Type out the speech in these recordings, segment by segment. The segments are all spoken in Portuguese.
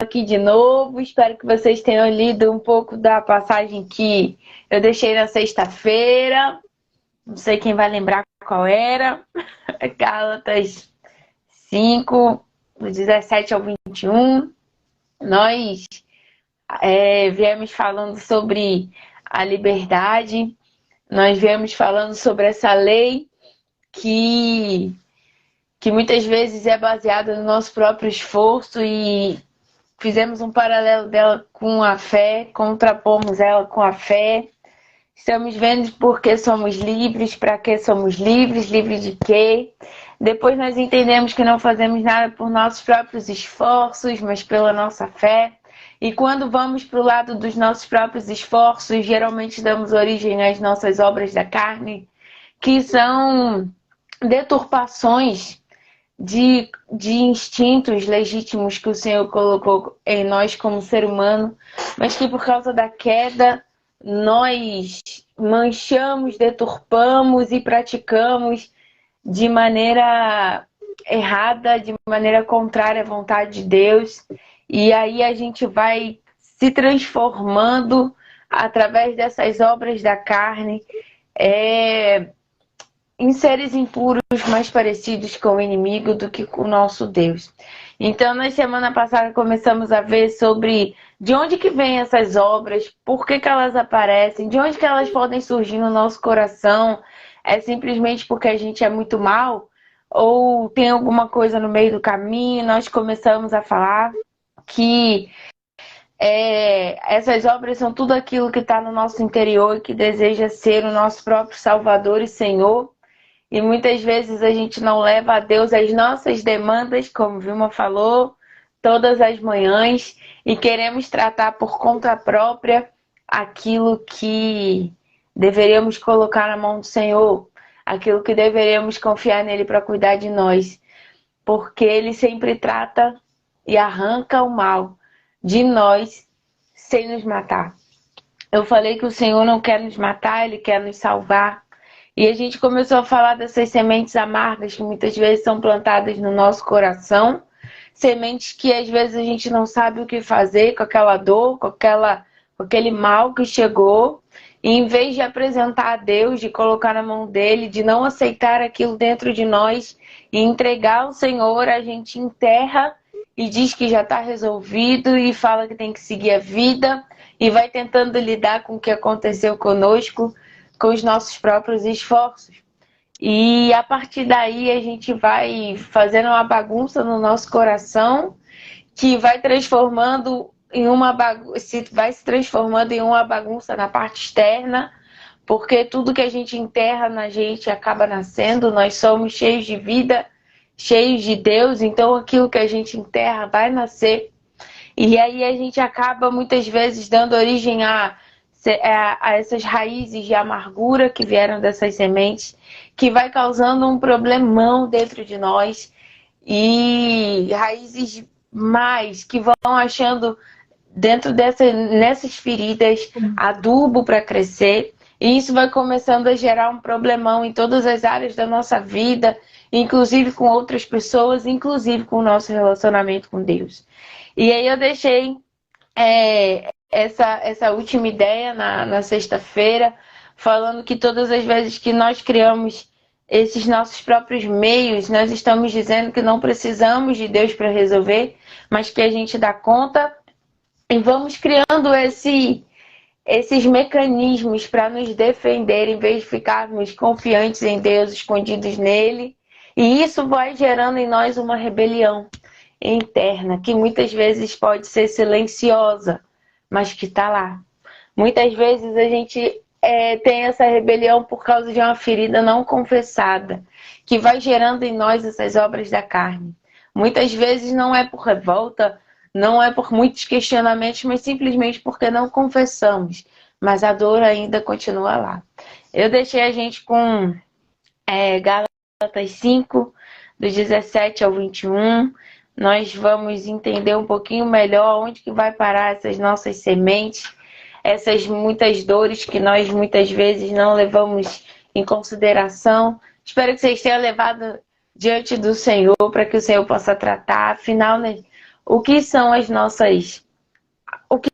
aqui de novo. Espero que vocês tenham lido um pouco da passagem que eu deixei na sexta-feira. Não sei quem vai lembrar qual era. Gálatas 5, do 17 ao 21. Nós viemos falando sobre a liberdade. Nós viemos falando sobre essa lei que muitas vezes é baseada no nosso próprio esforço e fizemos um paralelo dela com a fé, contrapomos ela com a fé. Estamos vendo por que somos livres, para que somos livres, livres de quê. Depois nós entendemos que não fazemos nada por nossos próprios esforços, mas pela nossa fé. E quando vamos para o lado dos nossos próprios esforços, geralmente damos origem às nossas obras da carne, que são deturpações de instintos legítimos que o Senhor colocou em nós como ser humano, mas que por causa da queda nós manchamos, deturpamos e praticamos de maneira errada, de maneira contrária à vontade de Deus. E aí a gente vai se transformando através dessas obras da carne em seres impuros mais parecidos com o inimigo do que com o nosso Deus. Então, na semana passada começamos a ver sobre de onde que vêm essas obras, por que que elas aparecem, de onde que elas podem surgir no nosso coração. É simplesmente porque a gente é muito mal? Ou tem alguma coisa no meio do caminho? Nós começamos a falar que essas obras são tudo aquilo que está no nosso interior e que deseja ser o nosso próprio Salvador e Senhor. E muitas vezes a gente não leva a Deus as nossas demandas, como Vilma falou, todas as manhãs, e queremos tratar por conta própria aquilo que deveríamos colocar na mão do Senhor, aquilo que deveríamos confiar nele para cuidar de nós, porque ele sempre trata e arranca o mal de nós sem nos matar. Eu falei que o Senhor não quer nos matar, ele quer nos salvar. E a gente começou a falar dessas sementes amargas que muitas vezes são plantadas no nosso coração. Sementes que às vezes a gente não sabe o que fazer com aquela dor, com aquele mal que chegou. E em vez de apresentar a Deus, de colocar na mão dele, de não aceitar aquilo dentro de nós e entregar ao Senhor, a gente enterra e diz que já está resolvido e fala que tem que seguir a vida e vai tentando lidar com o que aconteceu conosco, com os nossos próprios esforços. E a partir daí a gente vai fazendo uma bagunça no nosso coração que vai transformando em uma bagunça, vai se transformando em uma bagunça na parte externa, porque tudo que a gente enterra na gente acaba nascendo. Nós somos cheios de vida, cheios de Deus, então aquilo que a gente enterra vai nascer. E aí a gente acaba muitas vezes dando origem a essas raízes de amargura que vieram dessas sementes, que vai causando um problemão dentro de nós, e raízes mais que vão achando dentro nessas feridas adubo para crescer, e isso vai começando a gerar um problemão em todas as áreas da nossa vida, inclusive com outras pessoas, inclusive com o nosso relacionamento com Deus. E aí eu deixei essa última ideia na sexta-feira, falando que todas as vezes que nós criamos esses nossos próprios meios, nós estamos dizendo que não precisamos de Deus para resolver, mas que a gente dá conta, e vamos criando esses mecanismos para nos defender, em vez de ficarmos confiantes em Deus, escondidos nele. E isso vai gerando em nós uma rebelião interna, que muitas vezes pode ser silenciosa, mas que está lá. Muitas vezes a gente tem essa rebelião por causa de uma ferida não confessada, que vai gerando em nós essas obras da carne. Muitas vezes não é por revolta, não é por muitos questionamentos, mas simplesmente porque não confessamos. Mas a dor ainda continua lá. Eu deixei a gente com Gálatas 5, do 17 ao 21. Nós vamos entender um pouquinho melhor onde que vai parar essas nossas sementes, essas muitas dores que nós muitas vezes não levamos em consideração. Espero que vocês tenham levado diante do Senhor, para que o Senhor possa tratar. Afinal, né, o que são as nossas... O que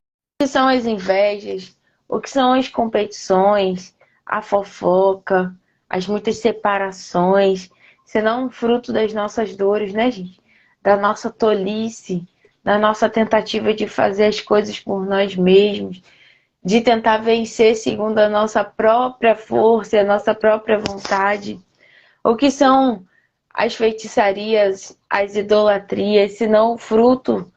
são as invejas, o que são as competições, a fofoca, as muitas separações, senão fruto das nossas dores, né, gente? Da nossa tolice, da nossa tentativa de fazer as coisas por nós mesmos, de tentar vencer segundo a nossa própria força e a nossa própria vontade. O que são as feitiçarias, as idolatrias, senão o fruto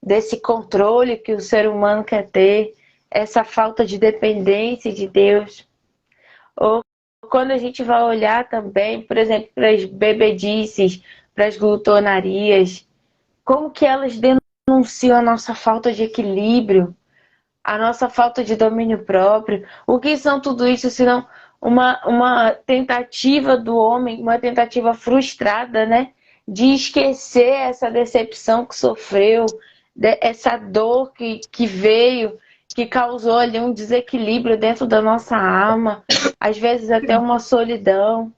desse controle que o ser humano quer ter, essa falta de dependência de Deus. Ou quando a gente vai olhar também, por exemplo, para as bebedices, para as glutonarias, como que elas denunciam a nossa falta de equilíbrio, a nossa falta de domínio próprio. O que são tudo isso, senão uma tentativa do homem, uma tentativa frustrada, né? De esquecer essa decepção que sofreu, essa dor que veio, que causou ali um desequilíbrio dentro da nossa alma, às vezes até uma solidão.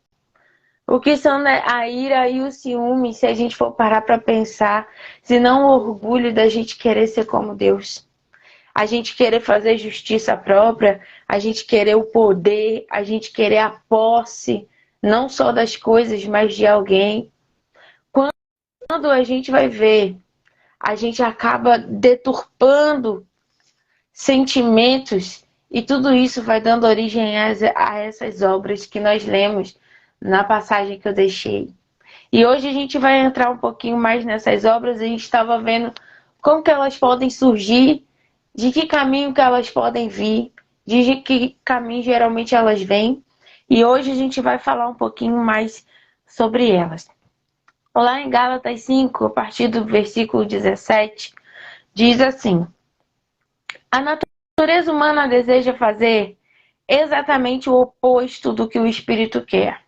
O que são, né, a ira e o ciúme, se a gente for parar para pensar, se não o orgulho da gente querer ser como Deus. A gente querer fazer justiça própria, a gente querer o poder, a gente querer a posse, não só das coisas, mas de alguém. Quando a gente vai ver, a gente acaba deturpando sentimentos e tudo isso vai dando origem a essas obras que nós lemos na passagem que eu deixei. E hoje a gente vai entrar um pouquinho mais nessas obras. A gente estava vendo como que elas podem surgir, de que caminho que elas podem vir, de que caminho geralmente elas vêm. E hoje a gente vai falar um pouquinho mais sobre elas. Lá em Gálatas 5, a partir do versículo 17, diz assim: a natureza humana deseja fazer exatamente o oposto do que o Espírito quer.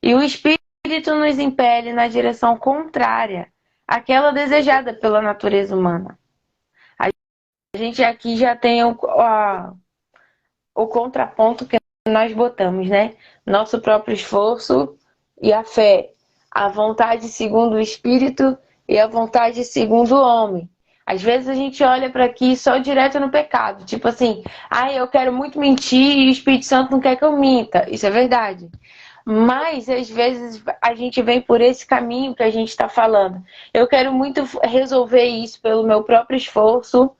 E o Espírito nos impele na direção contrária àquela desejada pela natureza humana. A gente aqui já tem o contraponto que nós botamos, né? Nosso próprio esforço e a fé. A vontade segundo o Espírito e a vontade segundo o homem. Às vezes a gente olha para aqui só direto no pecado. Tipo assim, eu quero muito mentir e o Espírito Santo não quer que eu minta. Isso é verdade. Mas, às vezes, a gente vem por esse caminho que a gente está falando. Eu quero muito resolver isso pelo meu próprio esforço,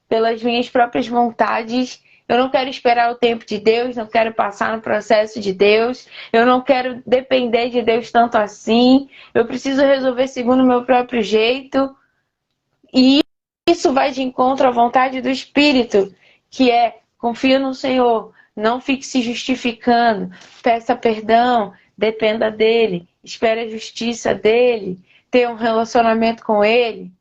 pelas minhas próprias vontades. Eu não quero esperar o tempo de Deus, não quero passar no processo de Deus. Eu não quero depender de Deus tanto assim. Eu preciso resolver segundo o meu próprio jeito. E isso vai de encontro à vontade do Espírito, que é: confia no Senhor, não fique se justificando, peça perdão, dependa dele, espere a justiça dele, tenha um relacionamento com ele.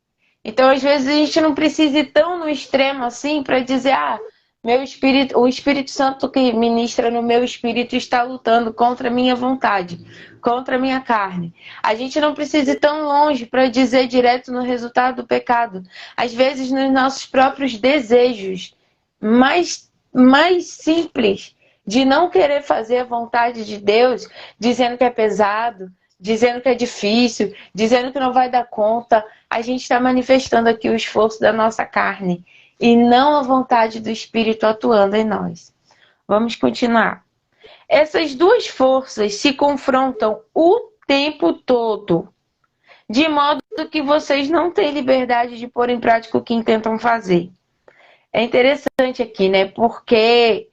Então, às vezes, a gente não precisa ir tão no extremo assim para dizer: meu espírito, o Espírito Santo que ministra no meu espírito está lutando contra a minha vontade, contra a minha carne. A gente não precisa ir tão longe para dizer direto no resultado do pecado. Às vezes, nos nossos próprios desejos mais simples de não querer fazer a vontade de Deus, dizendo que é pesado, dizendo que é difícil, dizendo que não vai dar conta, a gente está manifestando aqui o esforço da nossa carne e não a vontade do Espírito atuando em nós. Vamos continuar. Essas duas forças se confrontam o tempo todo, de modo que vocês não têm liberdade de pôr em prática o que intentam fazer. É interessante aqui, né? Porque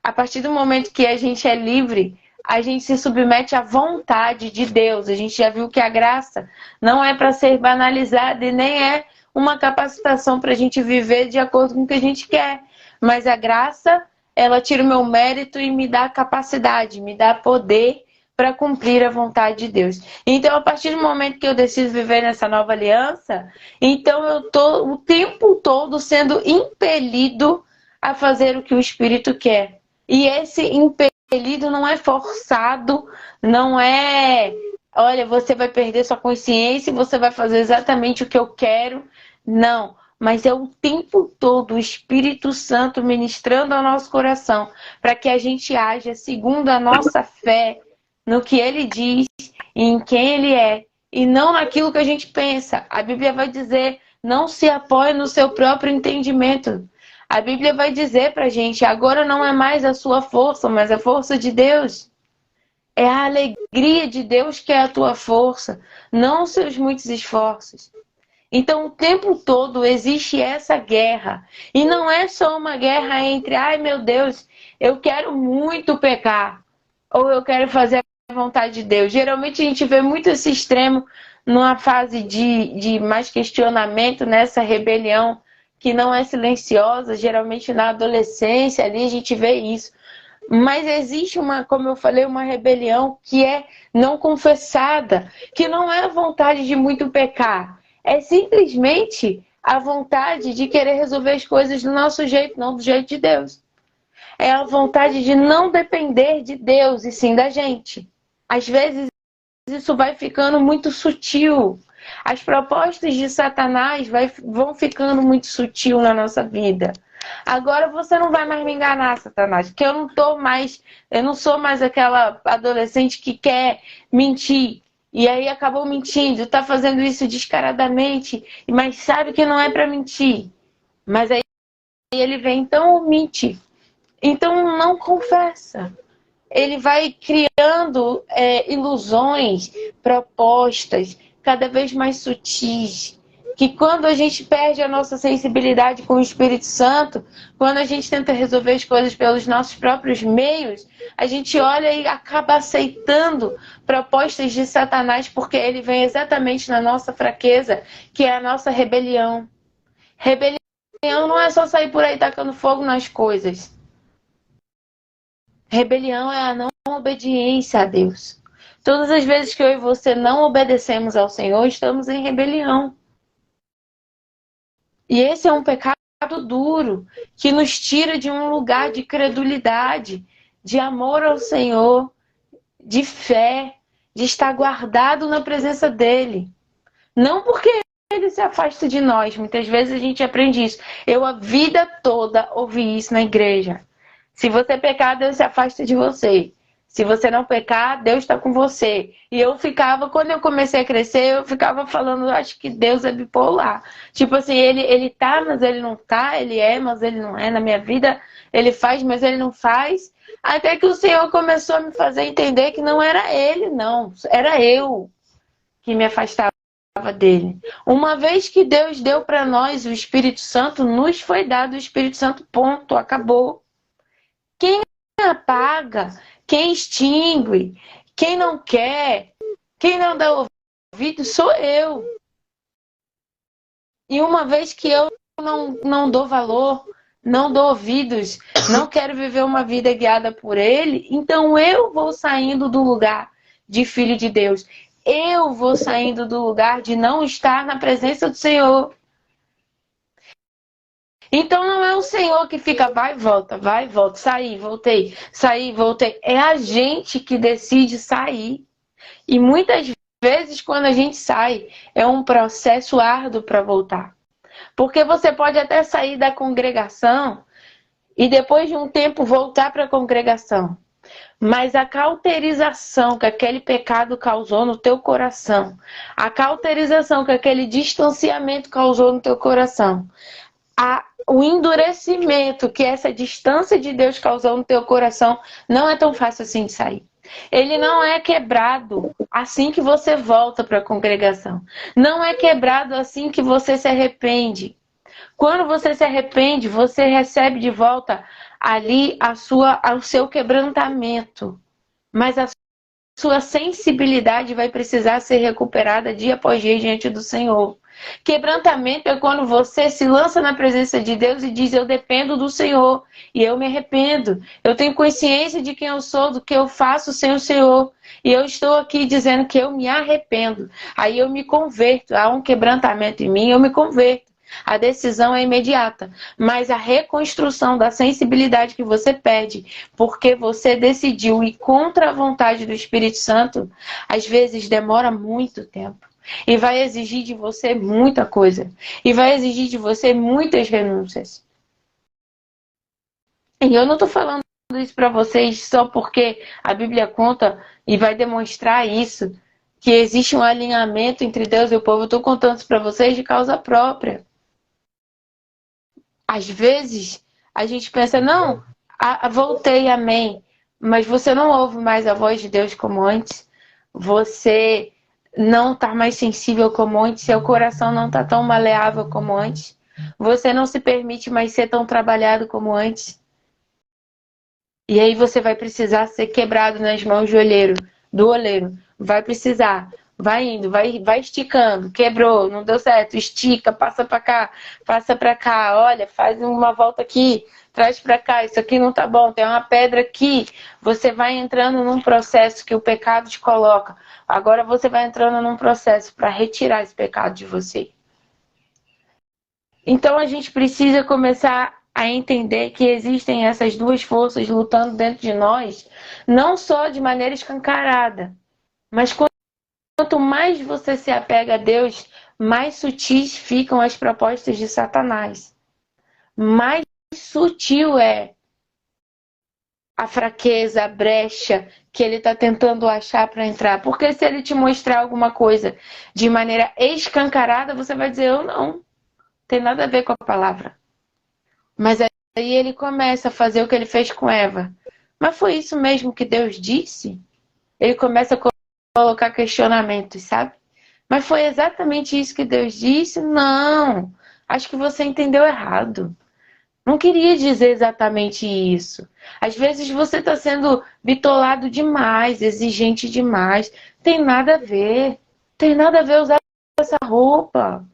a partir do momento que a gente é livre, a gente se submete à vontade de Deus. A gente já viu que a graça não é para ser banalizada e nem é uma capacitação para a gente viver de acordo com o que a gente quer. Mas a graça, ela tira o meu mérito e me dá capacidade, me dá poder para cumprir a vontade de Deus. Então, a partir do momento que eu decido viver nessa nova aliança, então eu estou o tempo todo sendo impelido a fazer o que o Espírito quer. E esse impelido não é forçado, não é: olha, você vai perder sua consciência e você vai fazer exatamente o que eu quero. Não, mas é o tempo todo o Espírito Santo ministrando ao nosso coração para que a gente haja segundo a nossa fé, no que Ele diz e em quem Ele é, e não naquilo que a gente pensa. A Bíblia vai dizer: Não se apoie no seu próprio entendimento. A Bíblia vai dizer pra gente, agora não é mais a sua força, mas a força de Deus. É a alegria de Deus que é a tua força, não os seus muitos esforços. Então, o tempo todo existe essa guerra. E não é só uma guerra entre, ai meu Deus, eu quero muito pecar, ou eu quero fazer a vontade de Deus. Geralmente a gente vê muito esse extremo numa fase de mais questionamento, nessa rebelião que não é silenciosa. Geralmente na adolescência ali a gente vê isso. Mas existe uma, como eu falei, uma rebelião que é não confessada, que não é a vontade de muito pecar. É simplesmente a vontade de querer resolver as coisas do nosso jeito, não do jeito de Deus. É a vontade de não depender de Deus e sim da gente. Às vezes isso vai ficando muito sutil. As propostas de Satanás vão ficando muito sutil na nossa vida. Agora você não vai mais me enganar, Satanás, porque eu não sou mais aquela adolescente que quer mentir. E aí acabou mentindo, tá fazendo isso descaradamente, mas sabe que não é para mentir. Mas aí ele vem, então mente. Então não confessa. Ele vai criando ilusões, propostas cada vez mais sutis. Que quando a gente perde a nossa sensibilidade com o Espírito Santo, quando a gente tenta resolver as coisas pelos nossos próprios meios, a gente olha e acaba aceitando propostas de Satanás, porque ele vem exatamente na nossa fraqueza, que é a nossa rebelião. Rebelião não é só sair por aí tacando fogo nas coisas. Rebelião é a não obediência a Deus. Todas as vezes que eu e você não obedecemos ao Senhor, estamos em rebelião. E esse é um pecado duro que nos tira de um lugar de credulidade, de amor ao Senhor, de fé, de estar guardado na presença dEle. Não porque Ele se afasta de nós. Muitas vezes a gente aprende isso. Eu a vida toda ouvi isso na igreja. Se você pecar, Deus se afasta de você. Se você não pecar, Deus está com você. E eu ficava, quando eu comecei a crescer, eu ficava falando, acho que Deus é bipolar. Tipo assim, ele tá, mas ele não tá. Ele é, mas ele não é. Na minha vida, ele faz, mas ele não faz. Até que o Senhor começou a me fazer entender que não era ele, não. Era eu que me afastava dele. Uma vez que Deus deu para nós o Espírito Santo, nos foi dado o Espírito Santo, ponto, acabou. Quem apaga, quem extingue, quem não quer, quem não dá ouvido, sou eu. E uma vez que eu não dou valor, não dou ouvidos, não quero viver uma vida guiada por Ele, então eu vou saindo do lugar de filho de Deus. Eu vou saindo do lugar de não estar na presença do Senhor. Então não é o Senhor que fica vai e volta, saí, voltei. É a gente que decide sair. E muitas vezes quando a gente sai, é um processo árduo para voltar. Porque você pode até sair da congregação e depois de um tempo voltar para a congregação. Mas a cauterização que aquele pecado causou no teu coração, a cauterização que aquele distanciamento causou no teu coração, o endurecimento que essa distância de Deus causou no teu coração não é tão fácil assim de sair. Ele não é quebrado assim que você volta para a congregação. Não é quebrado assim que você se arrepende. Quando você se arrepende, você recebe de volta ali o seu quebrantamento. Mas a sua sensibilidade vai precisar ser recuperada dia após dia diante do Senhor. Quebrantamento é quando você se lança na presença de Deus e diz, eu dependo do Senhor e eu me arrependo. Eu tenho consciência de quem eu sou, do que eu faço sem o Senhor. E eu estou aqui dizendo que eu me arrependo. Aí eu me converto. Há um quebrantamento em mim, eu me converto. A decisão é imediata, mas a reconstrução da sensibilidade que você perde, porque você decidiu ir contra a vontade do Espírito Santo, às vezes demora muito tempo. E vai exigir de você muita coisa. E vai exigir de você muitas renúncias. E eu não estou falando isso para vocês só porque a Bíblia conta e vai demonstrar isso. que existe um alinhamento entre Deus e o povo. Eu estou contando isso para vocês de causa própria. Às vezes, a gente pensa, não, voltei, amém. Mas você não ouve mais a voz de Deus como antes. Você não está mais sensível como antes. Seu coração não está tão maleável como antes. Você não se permite mais ser tão trabalhado como antes. E aí você vai precisar ser quebrado nas mãos do oleiro. Vai precisar. Vai indo, vai esticando. Quebrou, não deu certo. Estica, passa pra cá, passa pra cá. Olha, faz uma volta aqui, traz pra cá. Isso aqui não tá bom, tem uma pedra aqui. Você vai entrando num processo que o pecado te coloca. Agora você vai entrando num processo para retirar esse pecado de você. Então a gente precisa começar a entender que existem essas duas forças lutando dentro de nós, não só de maneira escancarada, mas quanto mais você se apega a Deus, mais sutis ficam as propostas de Satanás. Mais sutil é a fraqueza, a brecha que ele está tentando achar para entrar. Porque se ele te mostrar alguma coisa de maneira escancarada, você vai dizer, eu não. Tem nada a ver com a palavra. Mas aí ele começa a fazer o que ele fez com Eva. Mas foi isso mesmo que Deus disse? Ele começa a colocar questionamentos, sabe? Mas foi exatamente isso que Deus disse? Não. Acho que você entendeu errado. Não queria dizer exatamente isso. Às vezes você está sendo bitolado demais, exigente demais. Tem nada a ver. Tem nada a ver usar essa roupa.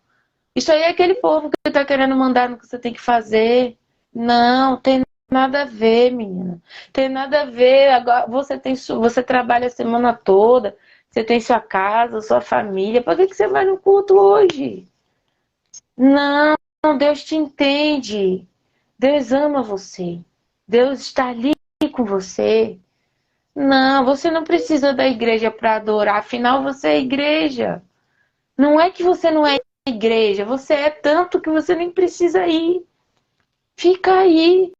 Isso aí é aquele povo que está querendo mandar no que você tem que fazer. Não, tem nada a ver, menina. Tem nada a ver. Agora você trabalha a semana toda, você tem sua casa, sua família. Por que você vai no culto hoje? Não, Deus te entende. Deus ama você. Deus está ali com você. Não, você não precisa da igreja para adorar. Afinal, você é igreja. Não é que você não é igreja. Você é tanto que você nem precisa ir. Fica aí.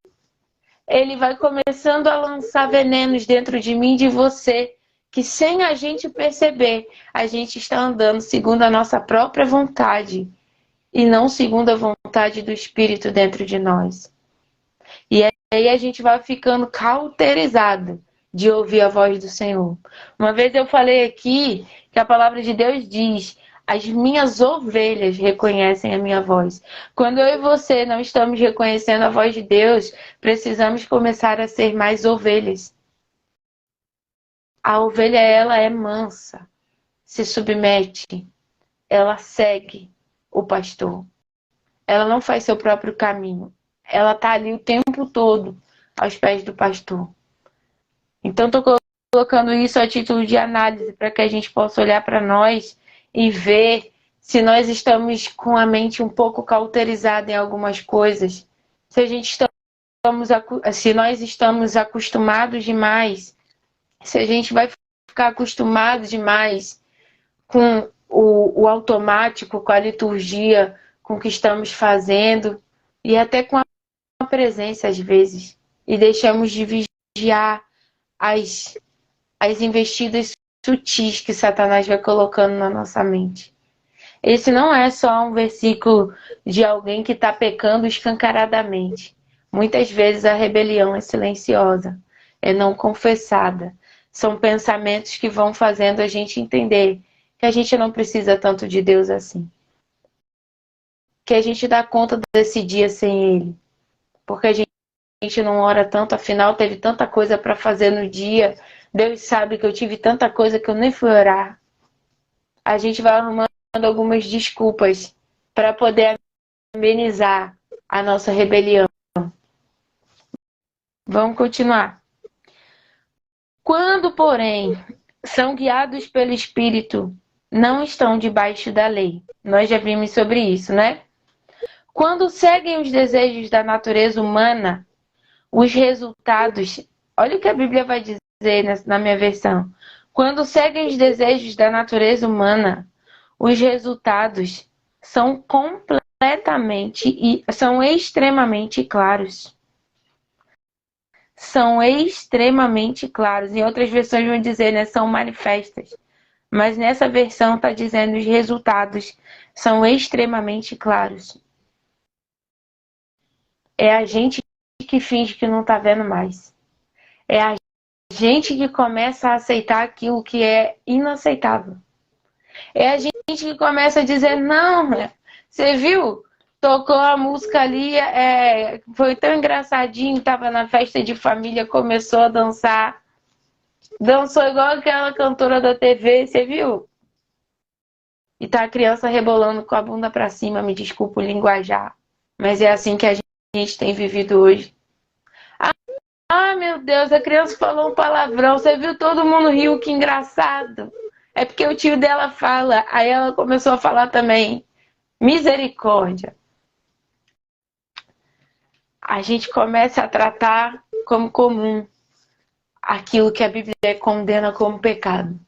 Ele vai começando a lançar venenos dentro de mim e de você, que sem a gente perceber, a gente está andando segundo a nossa própria vontade e não segundo a vontade do Espírito dentro de nós. E aí a gente vai ficando cauterizado de ouvir a voz do Senhor. Uma vez eu falei aqui que a palavra de Deus diz: as minhas ovelhas reconhecem a minha voz. Quando eu e você não estamos reconhecendo a voz de Deus, precisamos começar a ser mais ovelhas. A ovelha, ela é mansa, se submete, ela segue o pastor. Ela não faz seu próprio caminho. Ela está ali o tempo todo aos pés do pastor. Então, estou colocando isso a título de análise para que a gente possa olhar para nós e ver se nós estamos com a mente um pouco cauterizada em algumas coisas. Se nós estamos acostumados demais, se a gente vai ficar acostumado demais com o automático, com a liturgia, com o que estamos fazendo e até com a presença às vezes, e deixamos de vigiar as investidas sutis que Satanás vai colocando na nossa mente. Esse não é só um versículo de alguém que está pecando escancaradamente. Muitas vezes a rebelião é silenciosa, é não confessada. São pensamentos que vão fazendo a gente entender que a gente não precisa tanto de Deus assim. Que a gente dá conta desse dia sem Ele. Porque a gente não ora tanto, afinal teve tanta coisa para fazer no dia. Deus sabe que eu tive tanta coisa que eu nem fui orar. A gente vai arrumando algumas desculpas para poder amenizar a nossa rebelião. Vamos continuar. Quando, porém, são guiados pelo Espírito, não estão debaixo da lei. Nós já vimos sobre isso, né? Quando seguem os desejos da natureza humana, os resultados... Olha o que a Bíblia vai dizer na minha versão. Quando seguem os desejos da natureza humana, os resultados são são extremamente claros. São extremamente claros. Em outras versões vão dizer, né? São manifestas. Mas nessa versão está dizendo os resultados são extremamente claros. É a gente que finge que não está vendo mais. É a gente que começa a aceitar aquilo que é inaceitável. É a gente que começa a dizer, não, você viu? Tocou a música ali, foi tão engraçadinho, tava na festa de família, começou a dançar. Dançou igual aquela cantora da TV, você viu? E tá a criança rebolando com a bunda pra cima, me desculpa o linguajar. Mas é assim que a gente tem vivido hoje. Ah, meu Deus, a criança falou um palavrão. Você viu? Todo mundo riu, que engraçado. É porque o tio dela fala. Aí ela começou a falar também. Misericórdia. A gente começa a tratar como comum aquilo que a Bíblia condena como pecado.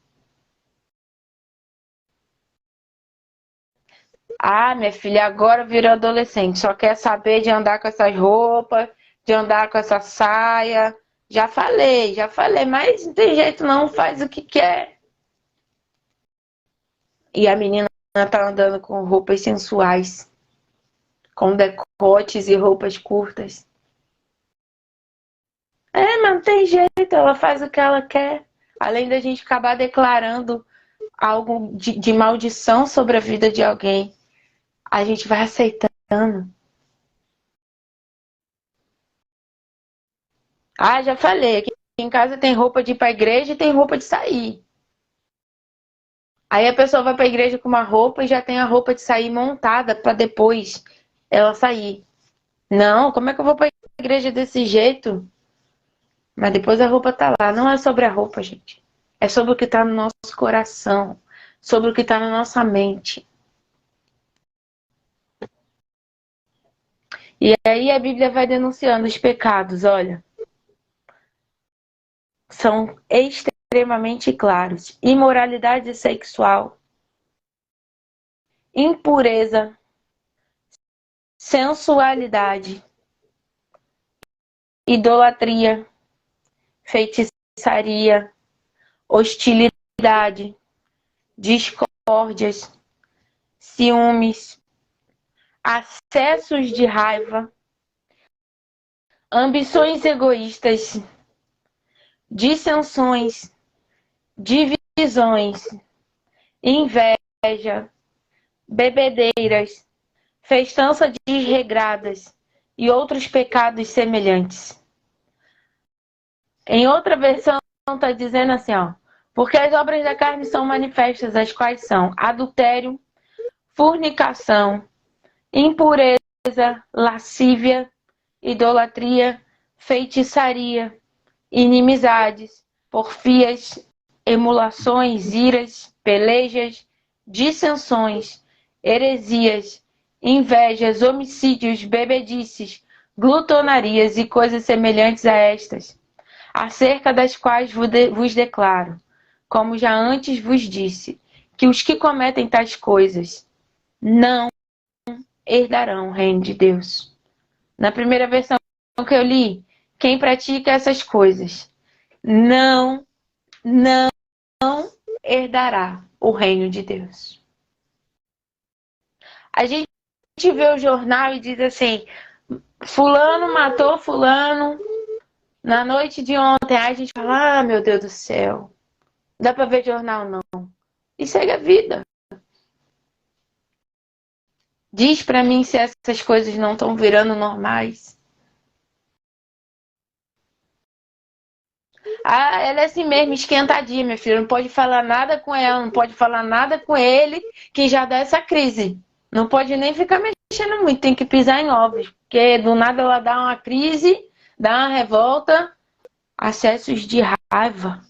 Ah, minha filha, agora virou adolescente. Só quer saber de andar com essas roupas, de andar com essa saia. Já falei, mas não tem jeito não, faz o que quer. E a menina tá andando com roupas sensuais, com decotes e roupas curtas. Mas não tem jeito, ela faz o que ela quer. Além da gente acabar declarando algo de maldição sobre a vida de alguém, a gente vai aceitando. Ah, já falei, aqui em casa tem roupa de ir pra igreja e tem roupa de sair. Aí a pessoa vai pra igreja com uma roupa e já tem a roupa de sair montada pra depois ela sair. Não, como é que eu vou pra igreja desse jeito? Mas depois a roupa tá lá. Não é sobre a roupa, gente. É sobre o que tá no nosso coração. Sobre o que tá na nossa mente. E aí a Bíblia vai denunciando os pecados, olha. São extremamente claros. Imoralidade sexual, impureza, sensualidade, idolatria, feitiçaria, hostilidade, discórdias, ciúmes, acessos de raiva, ambições egoístas, dissensões, divisões, inveja, bebedeiras, festança desregradas e outros pecados semelhantes. Em outra versão está dizendo assim, ó, porque as obras da carne são manifestas, as quais são adultério, fornicação, impureza, lascívia, idolatria, feitiçaria, inimizades, porfias, emulações, iras, pelejas, dissensões, heresias, invejas, homicídios, bebedices, glutonarias e coisas semelhantes a estas, acerca das quais vos declaro, como já antes vos disse, que os que cometem tais coisas não herdarão o reino de Deus. Na primeira versão que eu li, quem pratica essas coisas não herdará o reino de Deus. A gente vê o jornal e diz assim, fulano matou fulano na noite de ontem. Aí a gente fala, ah, meu Deus do céu, não dá pra ver jornal não. E segue a vida. Diz pra mim se essas coisas não estão virando normais. Ah, ela é assim mesmo, esquentadinha, minha filha. Não pode falar nada com ela, não pode falar nada com ele, que já dá essa crise. Não pode nem ficar mexendo muito, tem que pisar em ovos. Porque do nada ela dá uma crise, dá uma revolta, acessos de raiva.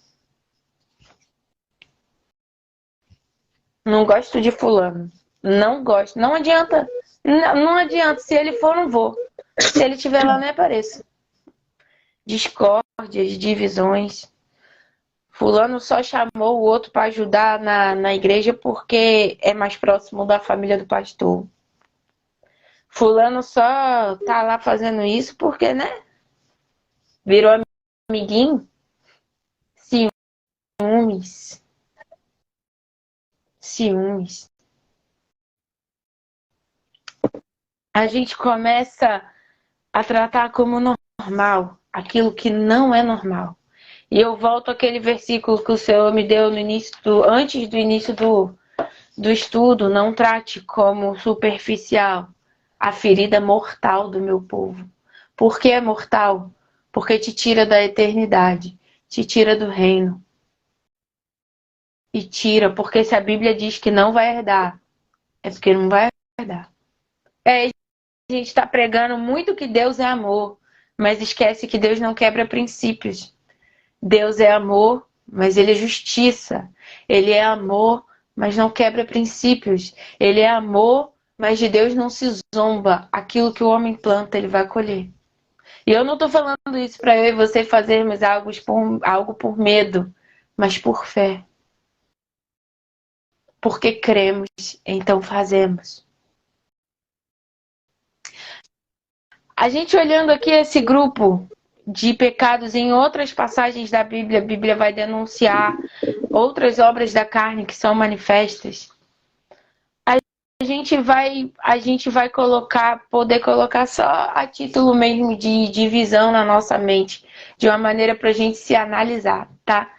Não gosto de fulano. Não gosto. Não adianta. Não adianta. Se ele for, não vou. Se ele estiver lá, não apareço. Discórdias, divisões. Fulano só chamou o outro para ajudar na igreja porque é mais próximo da família do pastor. Fulano só tá lá fazendo isso porque, né? Virou amiguinho. Ciúmes. ciúmes. A gente começa a tratar como normal aquilo que não é normal. E eu volto àquele versículo que o Senhor me deu no início antes do início do estudo. Não trate como superficial a ferida mortal do meu povo. Por que é mortal? Porque te tira da eternidade, te tira do reino. E tira, porque se a Bíblia diz que não vai herdar, é porque não vai herdar. A gente está pregando muito que Deus é amor, mas esquece que Deus não quebra princípios. Deus é amor, mas Ele é justiça. Ele é amor, mas não quebra princípios. Ele é amor, mas de Deus não se zomba. Aquilo que o homem planta, ele vai colher. E eu não estou falando isso para eu e você fazermos algo por medo, mas por fé. Porque cremos, então fazemos. A gente olhando aqui esse grupo de pecados em outras passagens da Bíblia, a Bíblia vai denunciar outras obras da carne que são manifestas. A gente vai poder colocar só a título mesmo de divisão na nossa mente, de uma maneira para a gente se analisar, tá?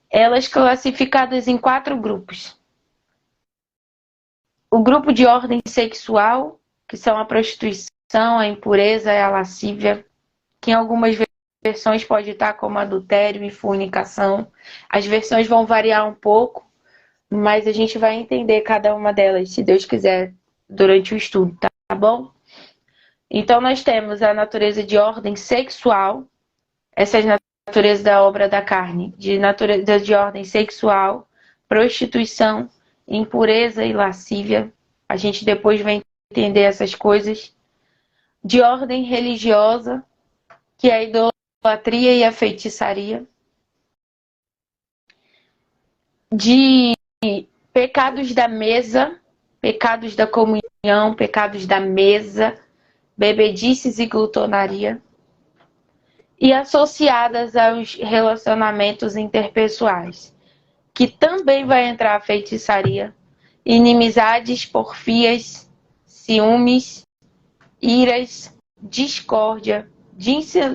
Elas classificadas em 4 grupos. O grupo de ordem sexual, que são a prostituição, a impureza e a lascívia, que em algumas versões pode estar como adultério e fornicação. As versões vão variar um pouco, mas a gente vai entender cada uma delas, se Deus quiser, durante o estudo, tá bom? Então nós temos a natureza de ordem sexual, essa é a natureza da obra da carne, de natureza de ordem sexual, prostituição, impureza e lascívia. A gente depois vai entender essas coisas. De ordem religiosa, que é a idolatria e a feitiçaria. De pecados da mesa, pecados da comunhão, pecados da mesa, bebedices e glutonaria. E associadas aos relacionamentos interpessoais, que também vai entrar a feitiçaria, inimizades, porfias, ciúmes, iras, discórdia,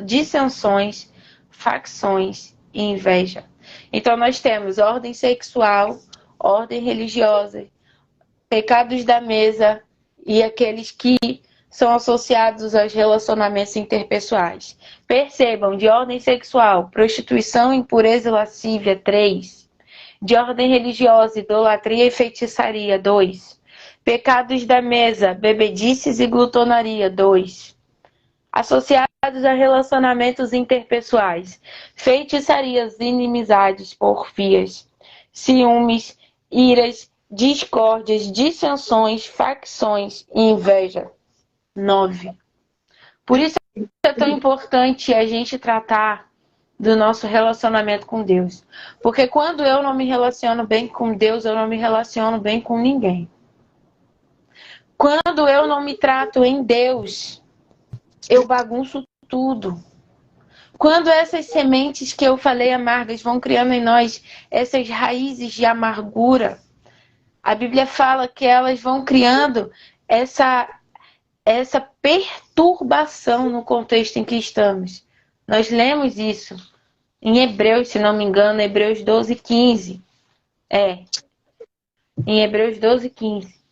dissensões, facções e inveja. Então nós temos ordem sexual, ordem religiosa, pecados da mesa e aqueles que são associados aos relacionamentos interpessoais. Percebam, de ordem sexual, prostituição, impureza e lascívia, 3. De ordem religiosa, idolatria e feitiçaria, 2. Pecados da mesa, bebedices e glutonaria, 2. Associados a relacionamentos interpessoais, feitiçarias, inimizades, porfias, ciúmes, iras, discórdias, dissensões, facções e inveja. 9. Por isso é tão importante a gente tratar do nosso relacionamento com Deus. Porque quando eu não me relaciono bem com Deus, eu não me relaciono bem com ninguém. Quando eu não me trato em Deus, eu bagunço tudo. Quando essas sementes que eu falei amargas vão criando em nós essas raízes de amargura, a Bíblia fala que elas vão criando essa perturbação no contexto em que estamos. Nós lemos isso em Hebreus, se não me engano, Hebreus 12, 15. Em Hebreus 12, 15.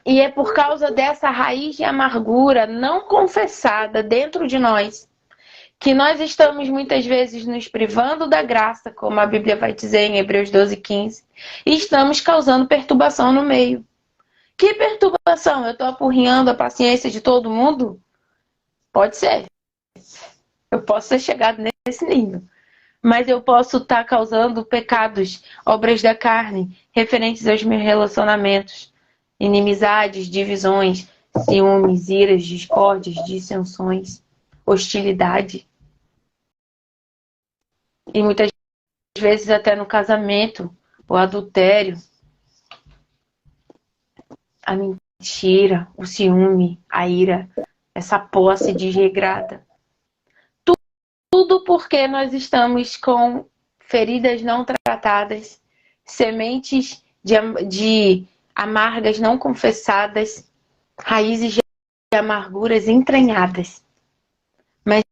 E é por causa dessa raiz de amargura não confessada dentro de nós que nós estamos muitas vezes nos privando da graça, como a Bíblia vai dizer em Hebreus 12, 15, e estamos causando perturbação no meio. Que perturbação? Eu estou apurrinhando a paciência de todo mundo? Pode ser. Eu posso ter chegado nesse nível. Mas eu posso estar causando pecados, obras da carne, referentes aos meus relacionamentos. Inimizades, divisões, ciúmes, iras, discórdias, dissensões, hostilidade. E muitas vezes até no casamento, o adultério, a mentira, o ciúme, a ira, essa posse desregrada. Tudo porque nós estamos com feridas não tratadas sementes de amargas não confessadas, raízes de amarguras entranhadas. Mas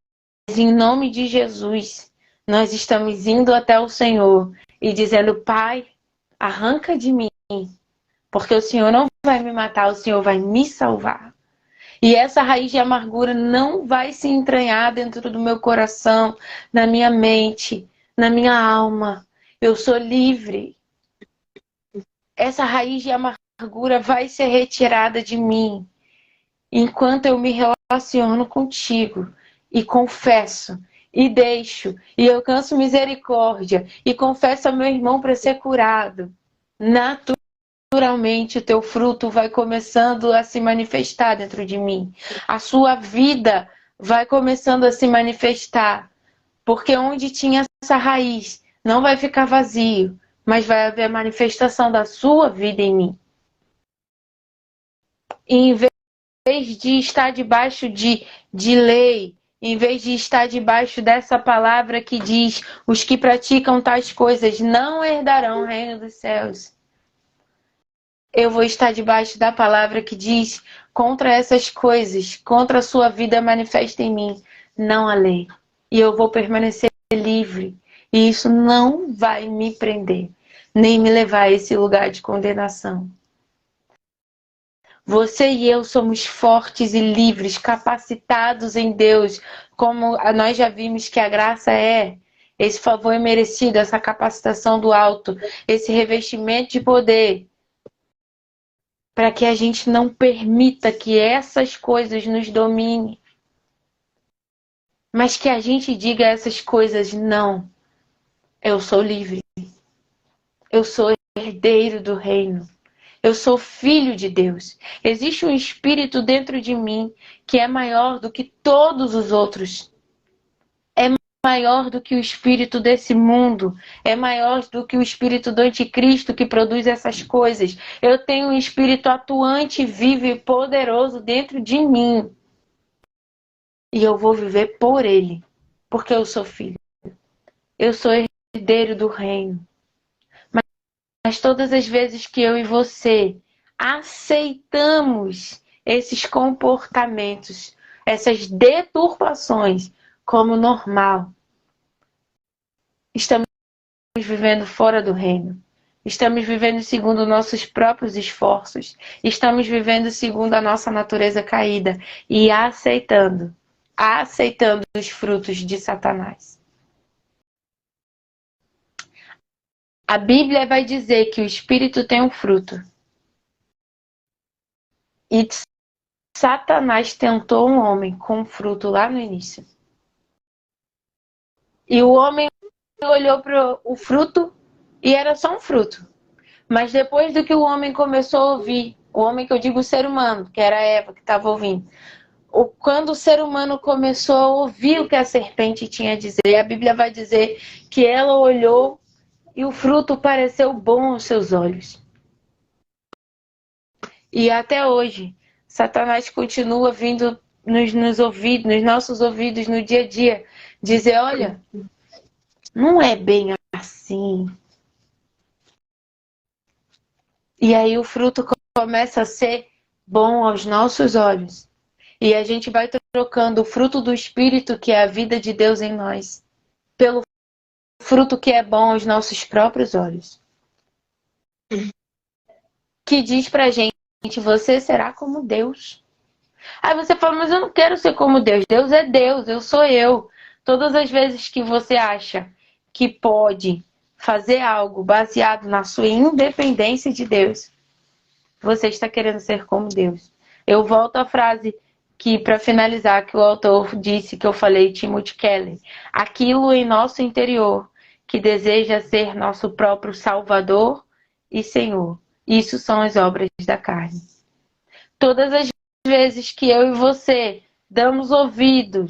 em nome de Jesus, nós estamos indo até o Senhor e dizendo: Pai, arranca de mim, porque o Senhor não vai me matar, o Senhor vai me salvar. E essa raiz de amargura não vai se entranhar dentro do meu coração, na minha mente, na minha alma. Eu sou livre. Essa raiz de amargura vai ser retirada de mim enquanto eu me relaciono contigo e confesso e deixo e alcanço misericórdia e confesso ao meu irmão para ser curado. Naturalmente o teu fruto vai começando a se manifestar dentro de mim. A sua vida vai começando a se manifestar. Porque onde tinha essa raiz, não vai ficar vazio, mas vai haver a manifestação da sua vida em mim. E em vez de estar debaixo de lei, em vez de estar debaixo dessa palavra que diz: os que praticam tais coisas não herdarão o reino dos céus. Eu vou estar debaixo da palavra que diz: contra essas coisas, contra a sua vida manifesta em mim, não a lei. E eu vou permanecer livre. E isso não vai me prender, nem me levar a esse lugar de condenação. Você e eu somos fortes e livres, capacitados em Deus, como nós já vimos que a graça é. Esse favor é merecido, essa capacitação do alto, esse revestimento de poder, para que a gente não permita que essas coisas nos dominem. Mas que a gente diga a essas coisas: não, eu sou livre. Eu sou herdeiro do reino. Eu sou filho de Deus. Existe um espírito dentro de mim que é maior do que todos os outros. É maior do que o espírito desse mundo. É maior do que o espírito do anticristo que produz essas coisas. Eu tenho um espírito atuante, vivo e poderoso dentro de mim. E eu vou viver por ele. Porque eu sou filho. Eu sou herdeiro do reino. Mas todas as vezes que eu e você aceitamos esses comportamentos, essas deturpações como normal, estamos vivendo fora do reino. Estamos vivendo segundo nossos próprios esforços. Estamos vivendo segundo a nossa natureza caída e aceitando os frutos de Satanás. A Bíblia vai dizer que o Espírito tem um fruto. E Satanás tentou um homem com um fruto lá no início. E o homem olhou para o fruto e era só um fruto. Mas depois do que o homem começou a ouvir, o homem que eu digo o ser humano, que era Eva que estava ouvindo, quando o ser humano começou a ouvir o que a serpente tinha a dizer, a Bíblia vai dizer que ela olhou e o fruto pareceu bom aos seus olhos. E até hoje, Satanás continua vindo nos ouvidos, nos nossos ouvidos no dia a dia, dizer: olha, não é bem assim. E aí o fruto começa a ser bom aos nossos olhos. E a gente vai trocando o fruto do Espírito, que é a vida de Deus em nós, pelo fruto que é bom aos nossos próprios olhos. Que diz pra gente: você será como Deus. Aí você fala: mas eu não quero ser como Deus. Deus é Deus, eu sou eu. Todas as vezes que você acha que pode fazer algo baseado na sua independência de Deus, você está querendo ser como Deus. Eu volto à frase que, para finalizar, que o autor disse, que eu falei, Timothy Keller: aquilo em nosso interior que deseja ser nosso próprio Salvador e Senhor. Isso são as obras da carne. Todas as vezes que eu e você damos ouvido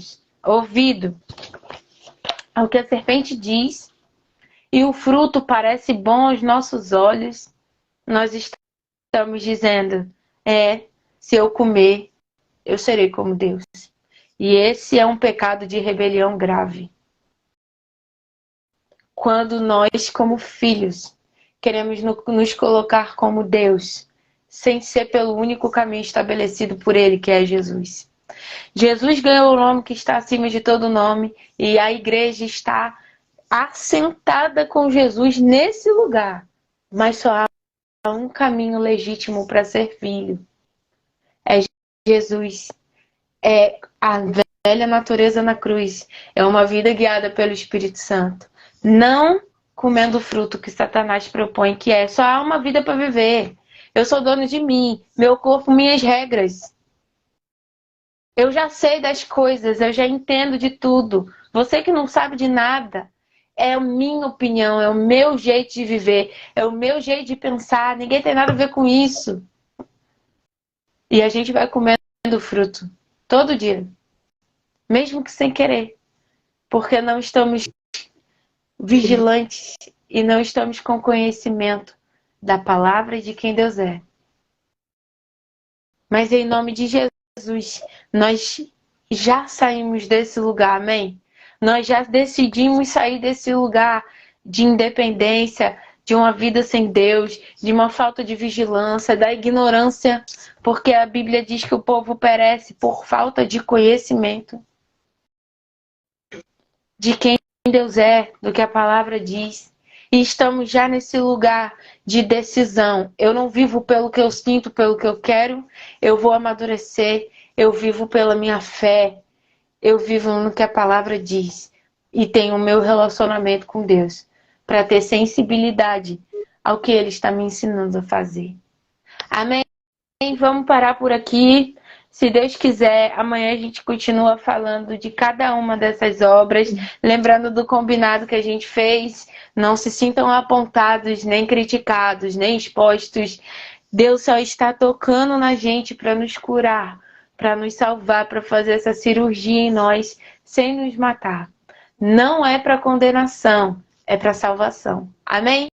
ao que a serpente diz e o fruto parece bom aos nossos olhos, nós estamos dizendo: se eu comer, eu serei como Deus. E esse é um pecado de rebelião grave. Quando nós, como filhos, queremos nos colocar como Deus, sem ser pelo único caminho estabelecido por Ele, que é Jesus. Jesus ganhou o nome que está acima de todo nome, e a igreja está assentada com Jesus nesse lugar. Mas só há um caminho legítimo para ser filho. É Jesus. É a velha natureza na cruz. É uma vida guiada pelo Espírito Santo. Não comendo o fruto que Satanás propõe, que é só há uma vida para viver. Eu sou dono de mim, meu corpo, minhas regras. Eu já sei das coisas, eu já entendo de tudo. Você que não sabe de nada, é a minha opinião, é o meu jeito de viver, é o meu jeito de pensar. Ninguém tem nada a ver com isso. E a gente vai comendo fruto todo dia, mesmo que sem querer, porque não estamos vigilantes e não estamos com conhecimento da palavra e de quem Deus é. Mas em nome de Jesus, nós já saímos desse lugar, amém? Nós já decidimos sair desse lugar de independência, de uma vida sem Deus, de uma falta de vigilância, da ignorância, porque a Bíblia diz que o povo perece por falta de conhecimento de quem Deus é, do que a palavra diz. E estamos já nesse lugar de decisão. Eu não vivo pelo que eu sinto, pelo que eu quero. Eu vou amadurecer. Eu vivo pela minha fé. Eu vivo no que a palavra diz. E tenho o meu relacionamento com Deus. Para ter sensibilidade ao que Ele está me ensinando a fazer. Amém? Vamos parar por aqui. Se Deus quiser, amanhã a gente continua falando de cada uma dessas obras. Lembrando do combinado que a gente fez. Não se sintam apontados, nem criticados, nem expostos. Deus só está tocando na gente para nos curar, para nos salvar, para fazer essa cirurgia em nós, sem nos matar. Não é para condenação, é para salvação. Amém?